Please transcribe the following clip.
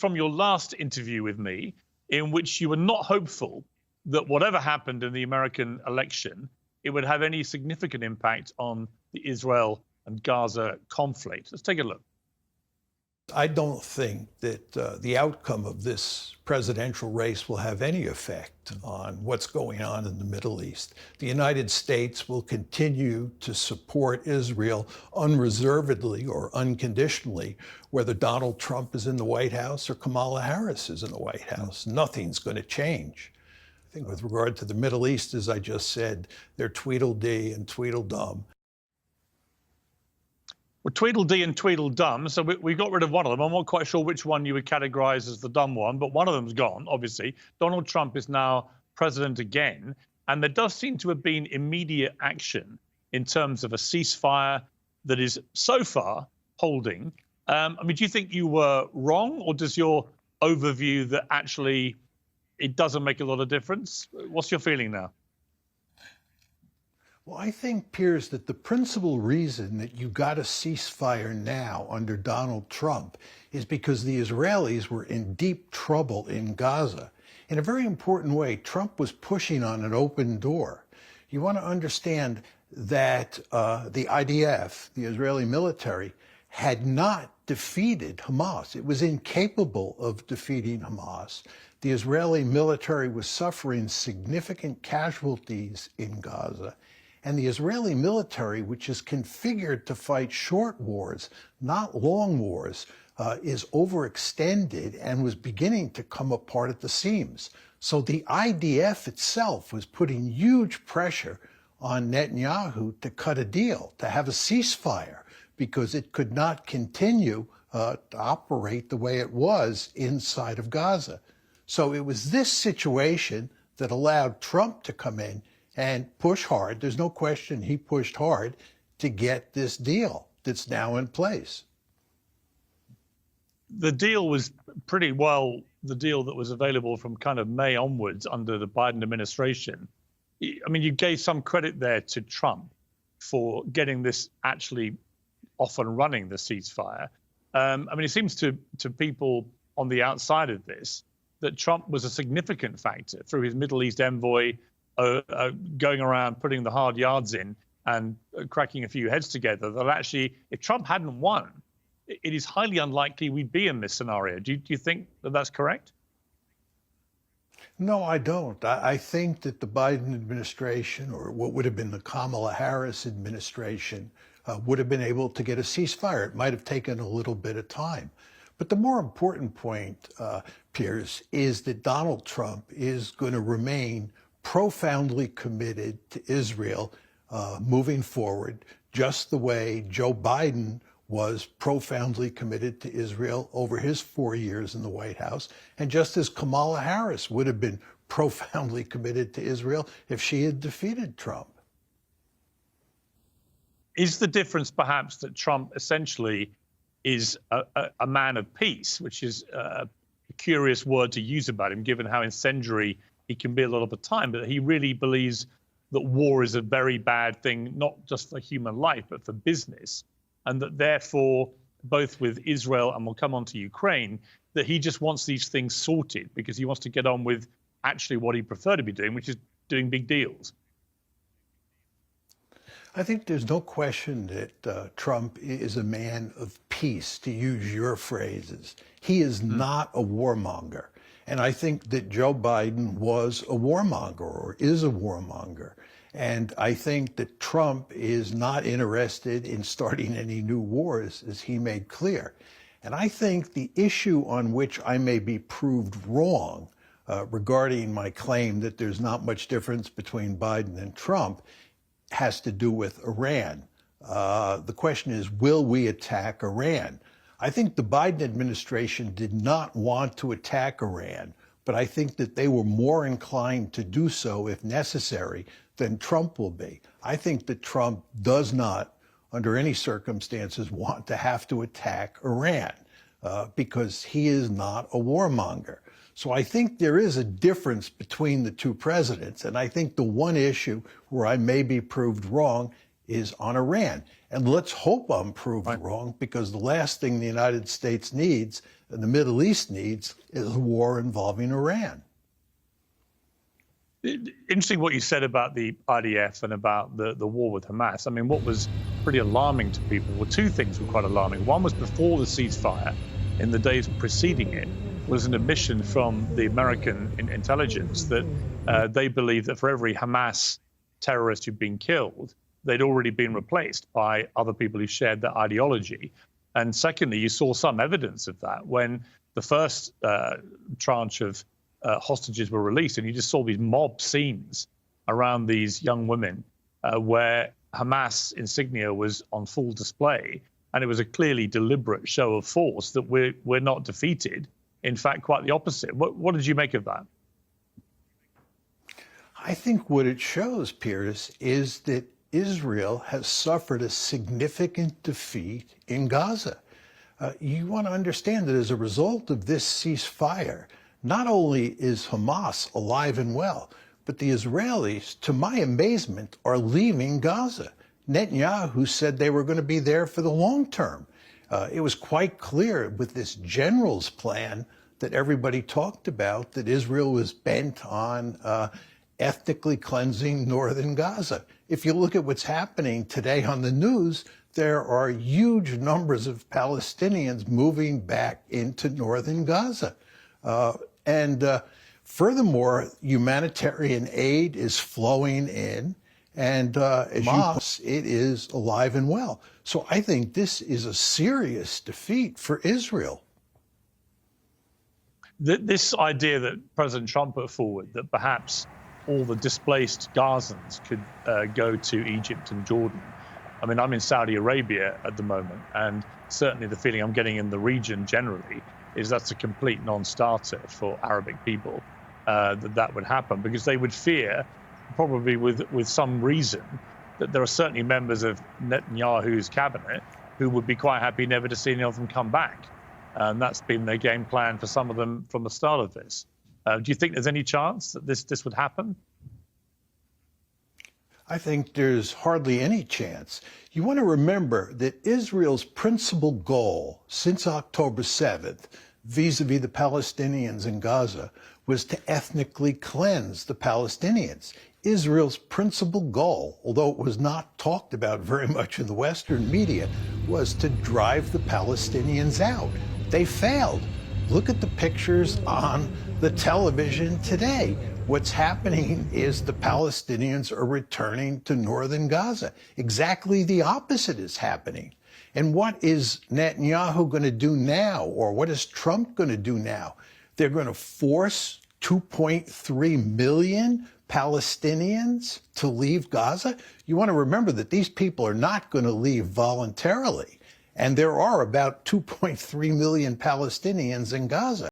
from your last interview with me, in which you were not hopeful that whatever happened in the American election, it would have any significant impact on the Israel and Gaza conflict. Let's take a look. I don't think that the outcome of this presidential race will have any effect on what's going on in the Middle East. The United States will continue to support Israel unreservedly or unconditionally, whether Donald Trump is in the White House or Kamala Harris is in the White House. Nothing's going to change. I think with regard to the Middle East, as I just said, they're Tweedledee and Tweedledum. Well, Tweedledee and Tweedledum, so we got rid of one of them. I'm not quite sure which one you would categorize as the dumb one, but one of them's gone, obviously. Donald Trump is now president again, and there does seem to have been immediate action in terms of a ceasefire that is so far holding. I mean, do you think you were wrong, or does your overview that actually it doesn't make a lot of difference? What's your feeling now? Well, I think, Piers, that the principal reason that you got a ceasefire now under Donald Trump is because the Israelis were in deep trouble in Gaza. In a very important way, Trump was pushing on an open door. You want to understand that the IDF, the Israeli military, had not defeated Hamas. It was incapable of defeating Hamas. The Israeli military was suffering significant casualties in Gaza. And the Israeli military, which is configured to fight short wars, not long wars, is overextended and was beginning to come apart at the seams. So the IDF itself was putting huge pressure on Netanyahu to cut a deal, to have a ceasefire, because it could not continue to operate the way it was inside of Gaza. So it was this situation that allowed Trump to come in and push hard. There's no question he pushed hard to get this deal that's now in place. The deal was pretty well the deal that was available from kind of May onwards under the Biden administration. I mean, you gave some credit there to Trump for getting this actually off and running, the ceasefire. I mean, it seems to people on the outside of this that Trump was a significant factor through his Middle East envoy, going around putting the hard yards in and cracking a few heads together, that actually, if Trump hadn't won, it is highly unlikely we'd be in this scenario. Do you think that that's correct? No, I don't. I think that the Biden administration, or what would have been the Kamala Harris administration, would have been able to get a ceasefire. It might have taken a little bit of time. But the more important point, Piers, is that Donald Trump is going to remain profoundly committed to Israel moving forward, just the way Joe Biden was profoundly committed to Israel over his 4 years in the White House, and just as Kamala Harris would have been profoundly committed to Israel if she had defeated Trump. Is the difference perhaps that Trump essentially is a man of peace, which is a curious word to use about him, given how incendiary he can be a lot of the time, but he really believes that war is a very bad thing, not just for human life, but for business. And that therefore, both with Israel and we'll come on to Ukraine, that he just wants these things sorted because he wants to get on with actually what he preferred to be doing, which is doing big deals. I think there's no question that Trump is a man of peace, to use your phrases. He is not a warmonger. And I think that Joe Biden was a warmonger, or is a warmonger. And I think that Trump is not interested in starting any new wars, as he made clear. And I think the issue on which I may be proved wrong regarding my claim that there's not much difference between Biden and Trump has to do with Iran. The question is, will we attack Iran? I think the Biden administration did not want to attack Iran, but I think that they were more inclined to do so, if necessary, than Trump will be. I think that Trump does not, under any circumstances, want to have to attack Iran because he is not a warmonger. So I think there is a difference between the two presidents. And I think the one issue where I may be proved wrong is on Iran. And let's hope I'm proved wrong, because the last thing the United States needs, and the Middle East needs, is a war involving Iran. Interesting what you said about the IDF and about the war with Hamas. I mean, what was pretty alarming to people, well, two things were quite alarming. One was before the ceasefire, in the days preceding it, was an admission from the American intelligence that they believed that for every Hamas terrorist who'd been killed, they'd already been replaced by other people who shared that ideology. And secondly, you saw some evidence of that when the first tranche of hostages were released, and you just saw these mob scenes around these young women where Hamas insignia was on full display. And it was a clearly deliberate show of force that we're not defeated. In fact, quite the opposite. What did you make of that? I think what it shows, Piers, is that Israel has suffered a significant defeat in Gaza. You want to understand that as a result of this ceasefire, not only is Hamas alive and well, but the Israelis, to my amazement, are leaving Gaza. Netanyahu said they were going to be there for the long term. It was quite clear with this general's plan that everybody talked about that Israel was bent on ethnically cleansing northern Gaza. If you look at what's happening today on the news, there are huge numbers of Palestinians moving back into northern Gaza. Furthermore, humanitarian aid is flowing in, and Hamas, it is alive and well. So I think this is a serious defeat for Israel. This idea that President Trump put forward, that perhaps all the displaced Gazans could go to Egypt and Jordan. I mean, I'm in Saudi Arabia at the moment, and certainly the feeling I'm getting in the region generally is that's a complete non-starter for Arabic people, that would happen, because they would fear, probably with some reason, that there are certainly members of Netanyahu's cabinet who would be quite happy never to see any of them come back. And that's been their game plan for some of them from the start of this. Do you think there's any chance that this would happen? I think there's hardly any chance. You want to remember that Israel's principal goal since October 7th, vis-a-vis the Palestinians in Gaza, was to ethnically cleanse the Palestinians. Israel's principal goal, although it was not talked about very much in the Western media, was to drive the Palestinians out. They failed. Look at the pictures on the television today. What's happening is the Palestinians are returning to northern Gaza. Exactly the opposite is happening. And what is Netanyahu going to do now, or what is Trump going to do now? They're going to force 2.3 million Palestinians to leave Gaza. You want to remember that these people are not going to leave voluntarily. And there are about 2.3 million Palestinians in Gaza.